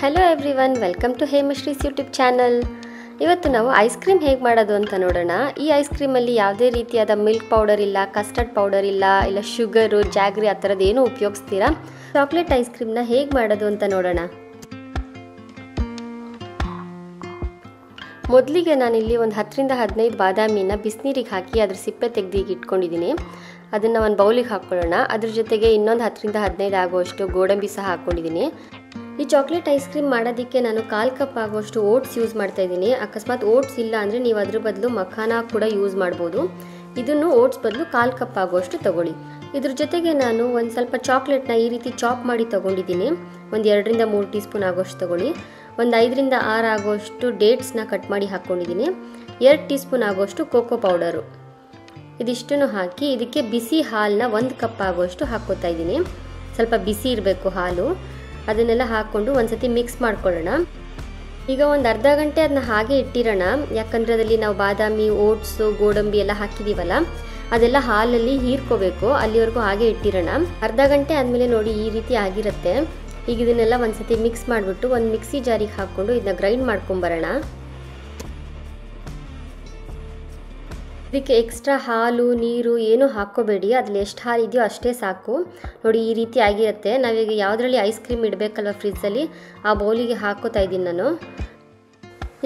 Hello everyone, welcome to Hemashree's YouTube channel. ಇವತ್ತು ನಾವು ice cream ಹೇಗೆ ಮಾಡೋದು ಅಂತ ನೋಡೋಣ. ಈ ಐಸ್ ಕ್ರೀಮಲ್ಲಿ ಯಾವುದೇ ರೀತಿಯಾದ ಮಿಲ್ಕ್ ಪೌಡರ್ ಇಲ್ಲ, ಕಸ್ಟರ್ಡ್ ಪೌಡರ್ ಇಲ್ಲ ಶುಗರು, ಜಾಗ್ರಿ ಆ ಥರದ್ದು ಏನೂ ಉಪಯೋಗಿಸ್ತೀರಾ. ಚಾಕ್ಲೇಟ್ ಐಸ್ ಕ್ರೀಮ್ನ ಹೇಗೆ ಮಾಡೋದು ಅಂತ ನೋಡೋಣ. ಮೊದಲಿಗೆ ನಾನಿಲ್ಲಿ ಒಂದು 10 ರಿಂದ 15 ಬಾದಾಮಿನ ಬಿಸಿನೀರಿಗೆ ಹಾಕಿ ಅದ್ರ ಸಿಪ್ಪೆ ತೆಗೆದು ಇಟ್ಕೊಂಡಿದ್ದೀನಿ. ಅದನ್ನು ಒಂದು ಬೌಲಿಗೆ ಹಾಕ್ಕೊಳ್ಳೋಣ. ಅದ್ರ ಜೊತೆಗೆ ಇನ್ನೊಂದು 10 ರಿಂದ 15 ಆಗುವಷ್ಟು ಗೋಡಂಬಿ ಸಹ ಹಾಕ್ಕೊಂಡಿದ್ದೀನಿ. ಈ ಚಾಕ್ಲೇಟ್ ಐಸ್ ಕ್ರೀಮ್ ಮಾಡೋದಕ್ಕೆ ನಾನು 1/4 ಕಪ್ ಆಗುವಷ್ಟು ಓಟ್ಸ್ ಯೂಸ್ ಮಾಡ್ತಾ ಇದ್ದೀನಿ. ಅಕಸ್ಮಾತ್ ಓಟ್ಸ್ ಇಲ್ಲ ಅಂದರೆ ನೀವು ಅದ್ರ ಬದಲು ಮಖಾನ ಕೂಡ ಯೂಸ್ ಮಾಡ್ಬೋದು. ಇದನ್ನು ಓಟ್ಸ್ ಬದಲು 1/4 ಕಪ್ ಆಗುವಷ್ಟು ತಗೊಳ್ಳಿ. ಇದ್ರ ಜೊತೆಗೆ ನಾನು ಒಂದು ಸ್ವಲ್ಪ ಚಾಕ್ಲೇಟ್ನ ಈ ರೀತಿ ಚಾಪ್ ಮಾಡಿ ತೊಗೊಂಡಿದ್ದೀನಿ. ಒಂದು 2 ರಿಂದ 3 ಟೀ ಸ್ಪೂನ್ ಆಗುವಷ್ಟು ತಗೊಳ್ಳಿ. ಒಂದು 5 ರಿಂದ 6 ಆಗುವಷ್ಟು ಡೇಟ್ಸ್ನ ಕಟ್ ಮಾಡಿ ಹಾಕ್ಕೊಂಡಿದ್ದೀನಿ. 2 ಟೀ ಸ್ಪೂನ್ ಆಗುವಷ್ಟು ಕೋಕೋ ಪೌಡರು. ಇದಿಷ್ಟನ್ನು ಹಾಕಿ ಇದಕ್ಕೆ ಬಿಸಿ ಹಾಲನ್ನ 1 ಕಪ್ ಆಗುವಷ್ಟು ಹಾಕ್ಕೋತಾ ಇದ್ದೀನಿ. ಸ್ವಲ್ಪ ಬಿಸಿ ಇರಬೇಕು ಹಾಲು. ಅದನ್ನೆಲ್ಲ ಹಾಕ್ಕೊಂಡು ಒಂದ್ಸತಿ ಮಿಕ್ಸ್ ಮಾಡ್ಕೊಳ್ಳೋಣ. ಈಗ ಒಂದು ಅರ್ಧ ಗಂಟೆ ಅದನ್ನ ಹಾಗೆ ಇಟ್ಟಿರೋಣ. ಯಾಕಂದರೆ ಅದರಲ್ಲಿ ನಾವು ಬಾದಾಮಿ, ಓಟ್ಸು, ಗೋಡಂಬಿ ಎಲ್ಲ ಹಾಕಿದ್ದೀವಲ್ಲ, ಅದೆಲ್ಲ ಹಾಲಲ್ಲಿ ಹೀರ್ಕೋಬೇಕು. ಅಲ್ಲಿವರೆಗೂ ಹಾಗೆ ಇಟ್ಟಿರೋಣ. ಅರ್ಧ ಗಂಟೆ ಆದಮೇಲೆ ನೋಡಿ ಈ ರೀತಿ ಆಗಿರುತ್ತೆ. ಈಗ ಇದನ್ನೆಲ್ಲ ಒಂದ್ಸತಿ ಮಿಕ್ಸ್ ಮಾಡಿಬಿಟ್ಟು ಒಂದು ಮಿಕ್ಸಿ ಜಾರಿಗೆ ಹಾಕ್ಕೊಂಡು ಇದನ್ನ ಗ್ರೈಂಡ್ ಮಾಡ್ಕೊಂಬರೋಣ. ಇದಕ್ಕೆ ಎಕ್ಸ್ಟ್ರಾ ಹಾಲು, ನೀರು ಏನೂ ಹಾಕ್ಕೋಬೇಡಿ. ಅದ್ರಲ್ಲಿ ಎಷ್ಟು ಹಾಲು ಇದೆಯೋ ಅಷ್ಟೇ ಸಾಕು. ನೋಡಿ ಈ ರೀತಿ ಆಗಿರುತ್ತೆ. ನಾವೀಗ ಯಾವುದರಲ್ಲಿ ಐಸ್ ಕ್ರೀಮ್ ಇಡಬೇಕಲ್ವ ಫ್ರಿಜ್ಜಲ್ಲಿ, ಆ ಬೌಲಿಗೆ ಹಾಕ್ಕೋತಾ ಇದ್ದೀನಿ ನಾನು.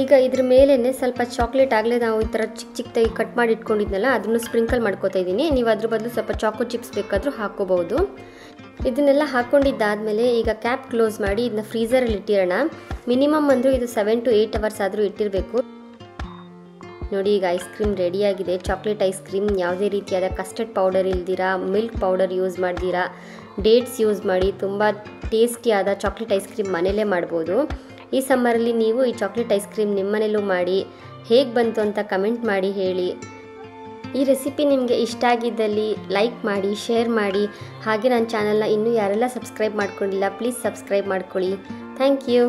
ಈಗ ಇದ್ರ ಮೇಲೇ ಸ್ವಲ್ಪ ಚಾಕ್ಲೇಟ್ ಆಗಲೇ ನಾವು ಈ ಥರ ಚಿಕ್ಕದಾಗಿ ಕಟ್ ಮಾಡಿ ಇಟ್ಕೊಂಡಿದ್ನಲ್ಲ, ಅದನ್ನು ಸ್ಪ್ರಿಂಕಲ್ ಮಾಡ್ಕೋತಾ ಇದ್ದೀನಿ. ನೀವು ಅದ್ರ ಬದಲು ಸ್ವಲ್ಪ ಚಾಕೋ ಚಿಪ್ಸ್ ಬೇಕಾದರೂ ಹಾಕ್ಕೋಬಹುದು. ಇದನ್ನೆಲ್ಲ ಹಾಕ್ಕೊಂಡಿದ್ದಾದಮೇಲೆ ಈಗ ಕ್ಯಾಪ್ ಕ್ಲೋಸ್ ಮಾಡಿ ಇದನ್ನ ಫ್ರೀಝರಲ್ಲಿ ಇಟ್ಟಿರೋಣ. ಮಿನಿಮಮ್ ಅಂದರೂ ಇದು 7 to 8 ಅವರ್ಸ್ ಆದರೂ ಇಟ್ಟಿರಬೇಕು. ನೋಡಿ ಈಗ ಐಸ್ ಕ್ರೀಮ್ ರೆಡಿಯಾಗಿದೆ. ಚಾಕ್ಲೇಟ್ ಐಸ್ ಕ್ರೀಮ್ ಯಾವುದೇ ರೀತಿಯಾದ ಕಸ್ಟರ್ಡ್ ಪೌಡರ್ ಇಲ್ದಿರಾ, ಮಿಲ್ಕ್ ಪೌಡರ್ ಯೂಸ್ ಮಾಡ್ದಿರಾ, ಡೇಟ್ಸ್ ಯೂಸ್ ಮಾಡಿ ತುಂಬ ಟೇಸ್ಟಿಯಾದ ಚಾಕ್ಲೇಟ್ ಐಸ್ ಕ್ರೀಮ್ ಮನೇಲೇ ಮಾಡ್ಬೋದು. ಈ ಸಮ್ಮರಲ್ಲಿ ನೀವು ಈ ಚಾಕ್ಲೇಟ್ ಐಸ್ ಕ್ರೀಮ್ ನಿಮ್ಮ ಮನೇಲೂ ಮಾಡಿ ಹೇಗೆ ಬಂತು ಅಂತ ಕಮೆಂಟ್ ಮಾಡಿ ಹೇಳಿ. ಈ ರೆಸಿಪಿ ನಿಮಗೆ ಇಷ್ಟ ಆಗಿದ್ದಲ್ಲಿ ಲೈಕ್ ಮಾಡಿ, ಶೇರ್ ಮಾಡಿ. ಹಾಗೆ ನನ್ನ ಚಾನಲ್ನ ಇನ್ನೂ ಯಾರೆಲ್ಲ ಸಬ್ಸ್ಕ್ರೈಬ್ ಮಾಡ್ಕೊಂಡಿಲ್ಲ ಪ್ಲೀಸ್ ಸಬ್ಸ್ಕ್ರೈಬ್ ಮಾಡ್ಕೊಳ್ಳಿ. Thank you.